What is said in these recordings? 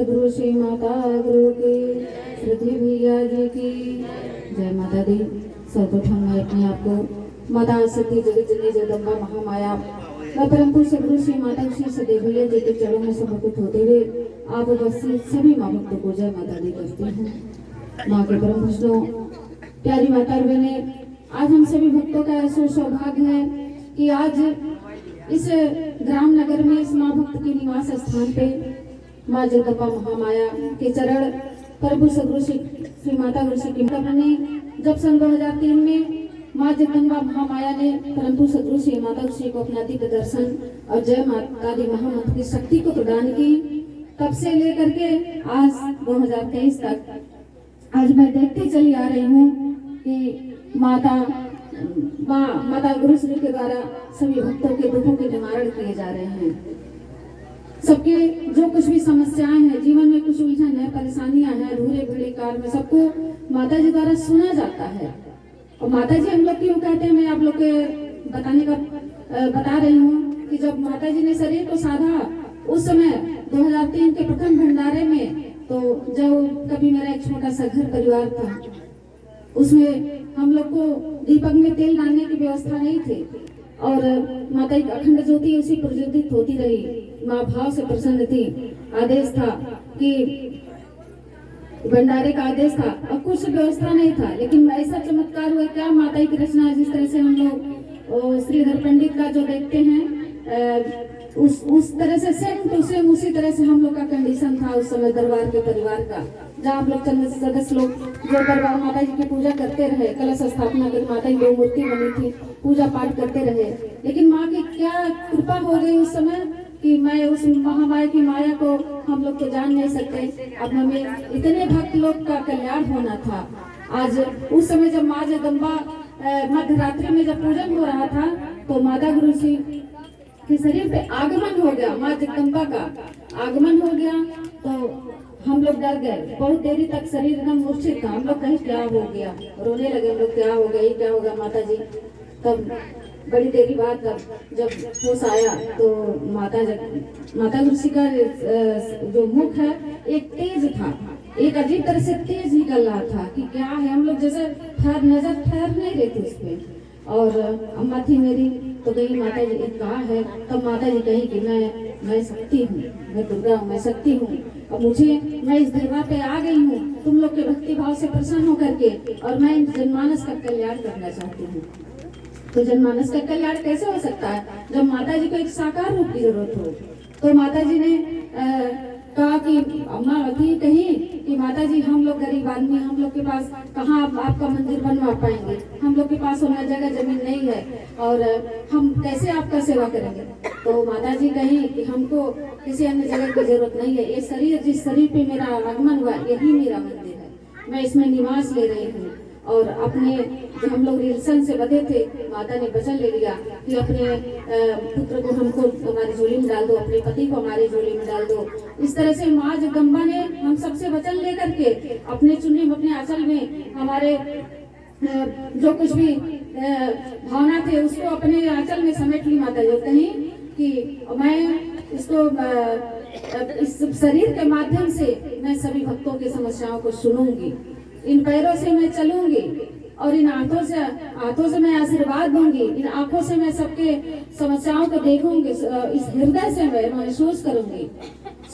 गुरु श्री माता गुरु की श्रुति भैया जी की जय माता दी। सर्वप्रथम मैं अपने आप को माता शक्ति जगत जननी जगदम्बा महामाया मैं परम पूज्य गुरु श्री माता श्री सदैव भैया जी के चरणों में समर्पित होते हुए आप उपस्थित सभी माँ भक्तों को जय माता दी करती हूँ। माँ के परम भक्तों, प्यारी माता बहने, आज हम सभी भक्तों का ऐसा सौभाग्य है कि आज इस ग्राम नगर में इस माँ भक्त के निवास स्थान पे माँ जगदम्बा महामाया के चरण प्रभु सदगुरु श्री माता गुरु श्री ने जब सन 2003 में माँ जगदम्बा महामाया ने परम सदगुरु श्री माता गुरु श्री को अपना दिव्य दर्शन और जय माता दी महामंत्र की शक्ति को प्रदान की, तब से लेकर के आज 2023 तक आज मैं देखती चली आ रही हूँ कि माता गुरु श्री के द्वारा सभी भक्तों के दुखों के निवारण किए जा रहे हैं। सबके जो कुछ भी समस्याएं हैं जीवन में, कुछ उलझन है, परेशानियां हैं, अधूरे भूरे कार्य में, सबको माता जी द्वारा सुना जाता है। और माता जी हम लोग क्यों कहते हैं, मैं आप लोग के बताने का बता रही हूँ कि जब माता जी ने शरीर को साधा उस समय 2003 के प्रथम भंडारे में, तो जब कभी मेरा एक छोटा सा घर परिवार था, उसमें हम लोग को दीपक में तेल डालने की व्यवस्था नहीं थी और माता की अखंड ज्योति उसी प्रज्वलित होती रही। माँ भाव से प्रसन्न थी। आदेश था कि भंडारे का आदेश था और कुछ व्यवस्था नहीं था, लेकिन ऐसा चमत्कार हुआ क्या माता की रचना है। जिस तरह से हम लोग श्रीधर पंडित का जो देखते हैं उस तरह से सेम टू सेम उसी तरह से हम लोग का कंडीशन था उस समय दरबार के परिवार का, जहाँ आप लोग चंद सदस्य लोग जो दरबार माता जी की पूजा करते रहे, कलश स्थापना कर माता की 2 मूर्ति बनी थी, पूजा पाठ करते रहे। लेकिन माँ की क्या कृपा हो गई उस समय कि मैं उस महामाया की माया को हम लोग तो जान नहीं सकते। अब हमें इतने भक्त लोग का कल्याण होना था। आज उस समय जब माँ जगदम्बा मध्य रात्रि में जब पूजन हो रहा था तो माता गुरु जी के शरीर पे आगमन हो गया, माँ जगदम्बा का आगमन हो गया तो हम लोग डर गए। बहुत देरी तक शरीर एकदम मूर्छित था। हम लोग कहीं क्या हो गया, रोने लगे हम लोग, क्या हो गया, ये क्या होगा माता जी। तब बड़ी देरी बाद जब होश आया तो माता गुरु जी का जो मुख है एक तेज था, एक अजीब तरह से तेज निकल रहा था कि क्या है। हम लोग जैसे नजर ठहर नहीं रहे थे उस पे। और अम्मा थी मेरी तो कही माता जी कहा है, तब माता जी कही कि मैं शक्ति हूँ, मैं दुर्गा हूँ, मैं शक्ति हूँ और मैं इस धरती पे आ गई हूँ तुम लोग के भक्ति भाव से प्रसन्न होकर के, और मैं जनमानस का कल्याण करना चाहती हूँ। तो जनमानस का कल्याण कैसे हो सकता है जब माता जी को एक साकार रूप की जरूरत हो। तो माता जी ने कहा कि अम्मा थी कही कि माता जी हम लोग गरीब आदमी, हम लोग के पास कहाँ आपका मंदिर बनवा पाएंगे, हम लोग के पास होना जगह जमीन नहीं है और हम कैसे आपका सेवा करेंगे। तो माता जी कही कि हमको किसी अन्य जगह की जरूरत नहीं है, ये शरीर जिस शरीर पे मेरा आगमन हुआ यही मेरा मंदिर है, मैं इसमें निवास ले रही हूँ। और अपने जो हम लोग रिलेशन से बधे थे, माता ने वचन ले लिया कि अपने पुत्र को हमको हमारी झोली में डाल दो, अपने पति को हमारी झोली में डाल दो। इस तरह से माँ जगदम्बा ने हम सबसे वचन लेकर के अपने चुन्नी में, अपने आंचल में हमारे जो कुछ भी भावना थे उसको अपने आंचल में समेट ली। माता जी कहीं कि मैं इसको इस शरीर के माध्यम से मैं सभी भक्तों की समस्याओं को सुनूंगी, इन पैरों से मैं चलूंगी और इन हाथों से मैं आशीर्वाद दूंगी, इन आंखों से मैं सबके समस्याओं को देखूंगी, इस हृदय से मैं महसूस करूंगी।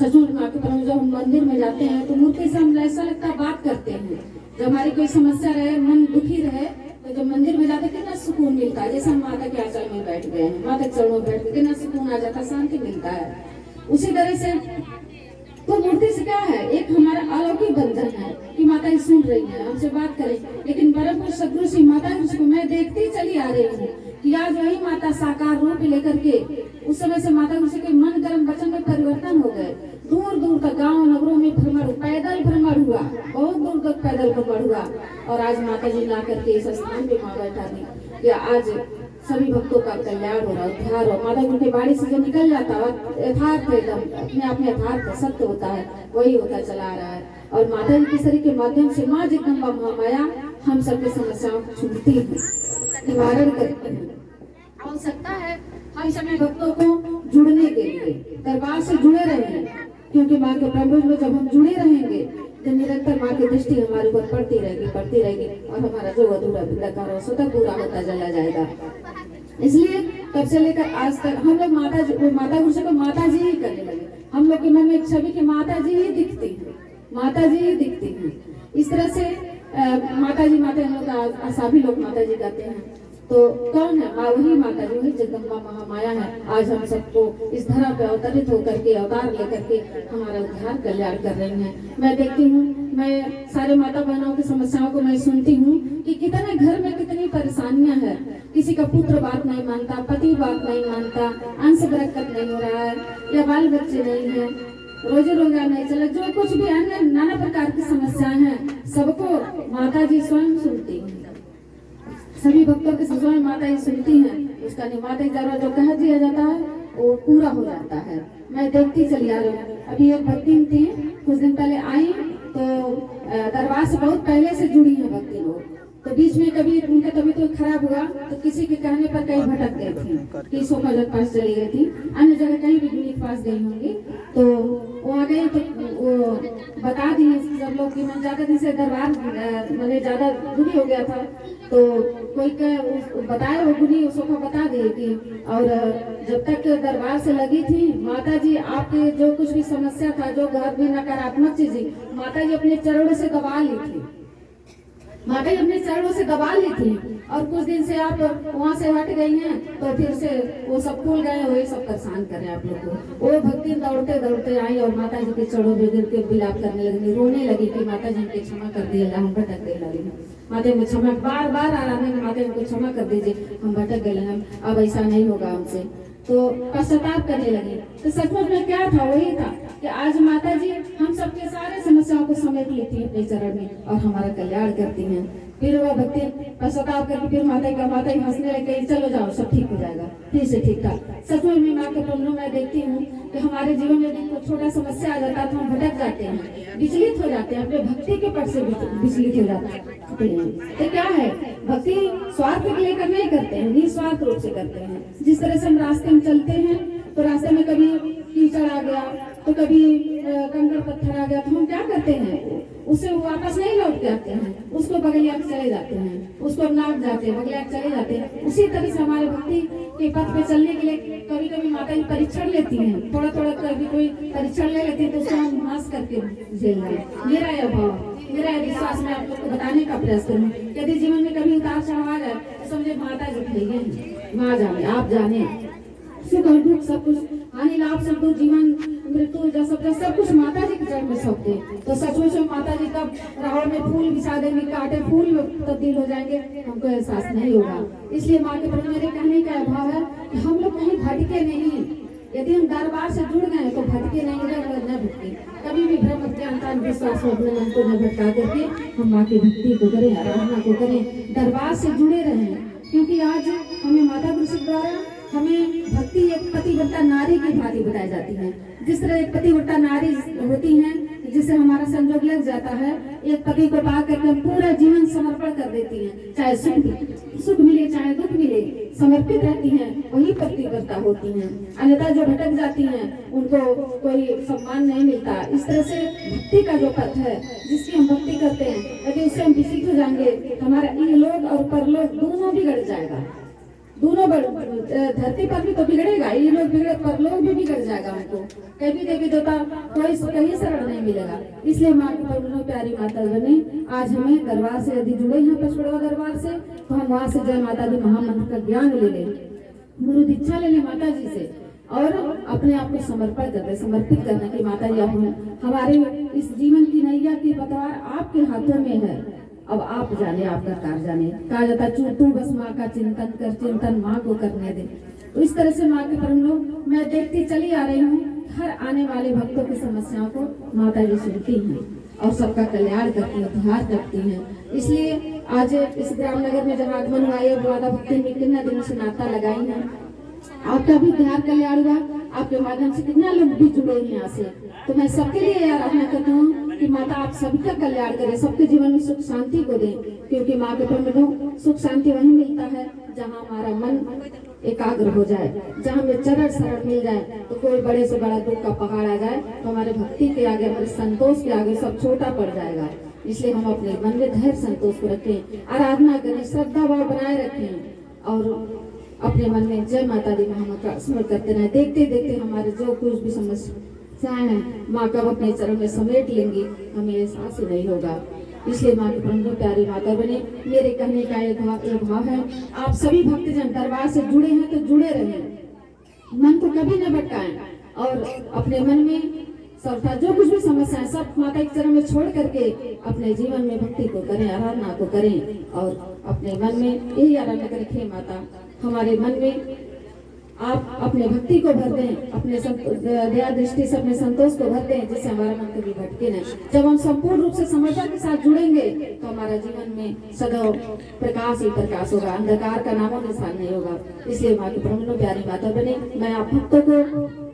सचमुच माँ के परम जब हम मंदिर में जाते हैं तो मूर्ति से हम ऐसा लगता बात करते हैं। जब हमारी कोई समस्या रहे, मन दुखी रहे, तो जब मंदिर में जाते कितना सुकून मिलता है। जैसे हम माता के आंचल में बैठ गए हैं, माता के चरणों में बैठ गए, कितना सुकून आ जाता, शांति मिलता है। उसी तरह से तो मूर्ति से क्या है, एक हमारा अलौकिक बंधन है कि माता जी सुन रही है, हमसे बात करें। लेकिन परम पूज्य सदगुरु श्री माता जी को मैं देखती चली आ रही हूँ कि आज वही माता साकार रूप लेकर के उस समय से माता गुरु के मन कर्म वचन में परिवर्तन हो गए। दूर दूर तक गांव नगरों में भ्रमण, पैदल भ्रमण हुआ, बहुत दूर तक पैदल भ्रमण हुआ। और आज माता जी ला करके इस स्थान पे माँ बैठा दी कि आज सभी भक्तों का कल्याण हो रहा है, उद्धार हो। माता गुरु के बाड़ी से जो निकल जाता है यथार्थ एकदम अपने आप में यथार्थ सत्य होता है, वही होता चला आ रहा है। और माता जी के शरीर के माध्यम से माँ जगदम्बा महामाया हम सबके समस्याओं को छूटती है, निवारण करती है। आवश्यकता है हम सभी भक्तों को जुड़ने के लिए, दरबार से जुड़े रहे, क्योंकि माँ के प्राइमरी में जब हम जुड़े रहेंगे तो निरंतर माँ की दृष्टि हमारे ऊपर पड़ती रहेगी और हमारा जो अधूरा कार्य है स्वतः पूरा होता चला जाएगा। इसलिए तब से लेकर आज तक हम लोग माता गुरु को माता जी ही करने लगे। हम लोग के मन में एक छवि की माता जी ही दिखती है, माता जी ही दिखती है। इस तरह से माता जी हम लोग सभी लोग माता जी कहते हैं। तो कौन है माँ? वही माता जी, वही जगदम्बा महामाया है। आज हम सबको इस धरा पे अवतरित होकर के अवतार लेकर के हमारा उद्धार कल्याण कर रही हैं। मैं देखती हूँ, मैं सारे माता बहनों की समस्याओं को मैं सुनती हूँ कि कितने घर में कितनी परेशानियां हैं। किसी का पुत्र बात नहीं मानता, पति बात नहीं मानता, अंश बरकत नहीं हो रहा है, या बाल बच्चे नहीं है, रोजी रोजगार नहीं चला, जो कुछ भी अन्य नाना प्रकार की समस्याएं हैं सबको माता जी स्वयं सुनती हैं। सभी भक्तों के स्वयं माता जी सुनती हैं। उसका निमाता जरूर जो कह दिया जाता है वो पूरा हो जाता है। मैं देखती चली आ रही हूँ। अभी एक भक्ति थी, कुछ दिन पहले आई तो दरबार से बहुत पहले से जुड़ी है भक्ति लोग। तो बीच में कभी उनका तबीयत खराब हुआ तो किसी के कहने पर कहीं भटक गई थी, कि सोफा के पास चली गई थी, अन्य जगह कहीं भी जुड़ी के पास गई होंगी। तो वो आ गई तो वो बता दिए सब लोग कि मैं ज्यादा दिन से दरबार मैंने ज्यादा दूरी हो गया था। तो कोई बताए वो गुनी सोफा बता दी थी। और जब तक दरबार से लगी थी माता जी आपके जो कुछ भी समस्या था, जो घर में नकारात्मक चीजें, माता जी अपने चरणों से दबा ली थी, माता जी अपने चरणों से दबा ली थी। और कुछ दिन से आप वहाँ से हट गई हैं तो फिर से वो सब भूल गए, वही सब परेशान कर रहे हैं आप लोग को। वो भक्ति दौड़ते दौड़ते आई और माता जी के चरणों में गिर के विलाप करने लगी, रोने लगी कि माता जी को क्षमा कर दिए, हम भटक गए लगे, माता जी क्षमा, बार बार आराधना में माता जी को क्षमा कर दीजिए, हम भटक गए हैं, अब ऐसा नहीं होगा हमसे। तो पश्चाताप करने लगी। तो सचमुच में क्या था? वही था कि आज माता जी हम सबके सारे समस्याओं को समेट लेती है अपने चरण में और हमारा कल्याण करती हैं। फिर वह भक्ति पश्चाताप करके फिर माता ही हंसने लग गई, चलो जाओ सब ठीक हो जाएगा, फिर से ठीक था। सचमुच में माँ के प्रभु मैं देखती हूँ कि हमारे जीवन में यदि छोटा समस्या आ जाता है तो हम भटक जाते हैं, विचलित हो जाते हैं, अपने भक्ति के पट से विचलित हो जाते हैं। तो क्या है, भक्ति स्वार्थ के लिए नहीं करते हैं, निस्वार्थ रूप से करते हैं। जिस तरह से हम रास्ते में चलते हैं तो रास्ते में कभी कीचड़ आ गया तो कभी कंकड़ पत्थर आ गया तो हम क्या करते हैं, उसे वापस नहीं लौट के आते हैं, उसको बगलिया के चले जाते हैं, उसको नाप जाते हैं, बगलिया के चले जाते हैं। उसी तरह से हमारे भक्ति के पथ पे चलने के लिए कभी कभी माता जी परीक्षण लेती हैं, थोड़ा थोड़ा कभी कोई परीक्षण ले लेती है तो उसको हम हंस करके झेल रहे हैं। मेरा यह भाव, मेरा यह विश्वास मैं आप लोग को बताने का प्रयास करूँ। यदि जीवन में कभी उतार चढ़ाव आ जाए तो समझे माता जी खड़ी माँ जाने, आप जाने, सुख और दुख सब कुछ, हानि लाभ सब कुछ, जीवन मृत्यु सब कुछ माता जी के चरण में सौंपते। तो सचमुच में माता जी कब रावण में फूल बिछा देंगे, काटे फूल में तब्दील हो जाएंगे, हमको एहसास नहीं होगा। इसलिए माँ के प्रति मेरे कहने का अभाव है कि हम लोग कहीं भटके नहीं। यदि हम दरबार से जुड़ गए तो भटके नहीं, न भटके, कभी भी भ्रम अज्ञानता विश्वास में अपने मन को न भटका करके हम माँ की भक्ति को करें, आराधना को करें, दरबार से जुड़े रहें। क्योंकि आज हमें माता गुरु द्वारा हमें भक्ति एक पतिव्रता नारी की भांति बताई जाती है। जिस तरह एक पतिव्रता नारी होती है जिससे हमारा संयोग लग जाता है, एक पति को पा करके पूरा जीवन समर्पण कर देती है, चाहे सुख मिले चाहे दुख मिले, समर्पित रहती हैं, वही पतिव्रता होती हैं। अन्यथा जो भटक जाती हैं उनको कोई सम्मान नहीं मिलता। इस तरह से भक्ति का जो पथ है जिसकी हम भक्ति करते हैं, यदि उससे हम विचलित हो जाएंगे हमारा इहलोक और परलोक दोनों बिगड़ जाएगा। दोनों धरती पर भी तो बिगड़ेगा, ये लोग बिगड़े, परलोक भी बिगड़ जाएगा। हमको कभी देवी देवता कोई कहीं शरण नहीं मिलेगा। इसलिए माँ की परम प्यारी माता बने। आज हमें दरबार से यदि जुड़े हैं पचपड़वा दरबार से तो हम वहाँ से जय माता दी महामंत्र का ज्ञान ले लें, गुरु दीक्षा ले लें माता जी से और अपने आप को समर्पण कर दे, समर्पित करने की माता जी हमारे इस जीवन की नैया की पतवार आपके हाथों में है। अब आप जाने, आपका कार जाने। कहा जाता तू बस माँ का चिंतन कर, चिंतन माँ को करने दे। तो इस तरह से माँ के परम लोग मैं देखती चली आ रही हूँ, हर आने वाले भक्तों की समस्याओं को माता जी सुनती हैं और सबका कल्याण करती हैं, उद्धार करती हैं। इसलिए आज इस ग्राम नगर में जब आगमन हुआ है, माता भक्ति में कितना दिनों से नाता लगाई है, आपका भी उद्धार कल्याण हुआ, आपके माध्यम से कितना लोग भी जुड़े हैं यहाँ से। तो मैं सबके लिए आराधना करती हूँ कि माता आप सभी का कल्याण करें, सबके जीवन में सुख शांति को दें, क्योंकि माँ के प्रेम में सुख शांति वहीं मिलता है जहाँ हमारा मन एकाग्र हो जाए, जहाँ हमें चरण शरण मिल जाए तो कोई बड़े से बड़ा दुख का पहाड़ आ जाए तो हमारे भक्ति के आगे, हमारे संतोष के आगे सब छोटा पड़ जाएगा। इसलिए हम अपने मन में धैर्य संतोष को रखें, आराधना करें, श्रद्धा भाव बनाए रखें और अपने मन में जय माता दी माँ का स्मरण करते रहें। देखते देखते हमारे जो कुछ भी समस्याएं हैं माँ कब अपने चरण में समेट लेंगी, हमें एहसास ही नहीं होगा। इसलिए माँ के परम प्यारी माता बने। मेरे कहने का ये भाव है, आप सभी भक्तजन दरबार से जुड़े हैं तो जुड़े रहें, मन को कभी न भटकाएं और अपने मन में सर्वथा जो कुछ भी समस्या है सब माता के चरण में छोड़ करके अपने जीवन में भक्ति को करें, आराधना को करें और अपने मन में यही आराधना करें, हे माता हमारे मन में आप अपने भक्ति को भर दें, अपने दया दृष्टि से अपने संतोष को भर दें, जिससे हमारा मन कभी भटके नहीं। जब हम संपूर्ण रूप से समर्पण के साथ जुड़ेंगे तो हमारा जीवन में सदैव प्रकाश ही प्रकाश होगा, अंधकार का नामो निशान नहीं होगा। इसलिए माँ की परम प्यारी माता बने। मैं आप भक्तों को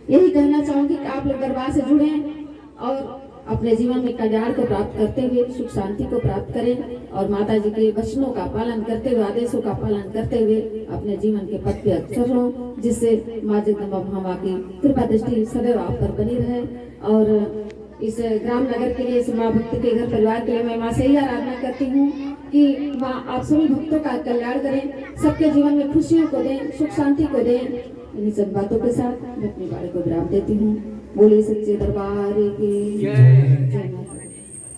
यही कहना चाहूंगी कि आप लोग दरबार से जुड़ें और अपने जीवन में कल्याण को प्राप्त करते हुए सुख शांति को प्राप्त करें और माता जी के वचनों का पालन करते हुए, आदेशों का पालन करते हुए अपने जीवन के पथ पे अग्रसर हो, जिससे माँ जगदम्बा महामाँ की कृपा दृष्टि सदैव आप पर बनी रहे। और इस ग्राम नगर के लिए, इस माँ भक्त के घर परिवार के लिए मैं माँ से ही आराधना करती हूँ कि माँ आप सभी भक्तों का कल्याण करें, सबके जीवन में खुशियों को दें, सुख शांति को दें। इन्हीं सब बातों के साथ मैं अपनी बाणी को विराम देती हूँ। बोले सच्चे दरबार की जय।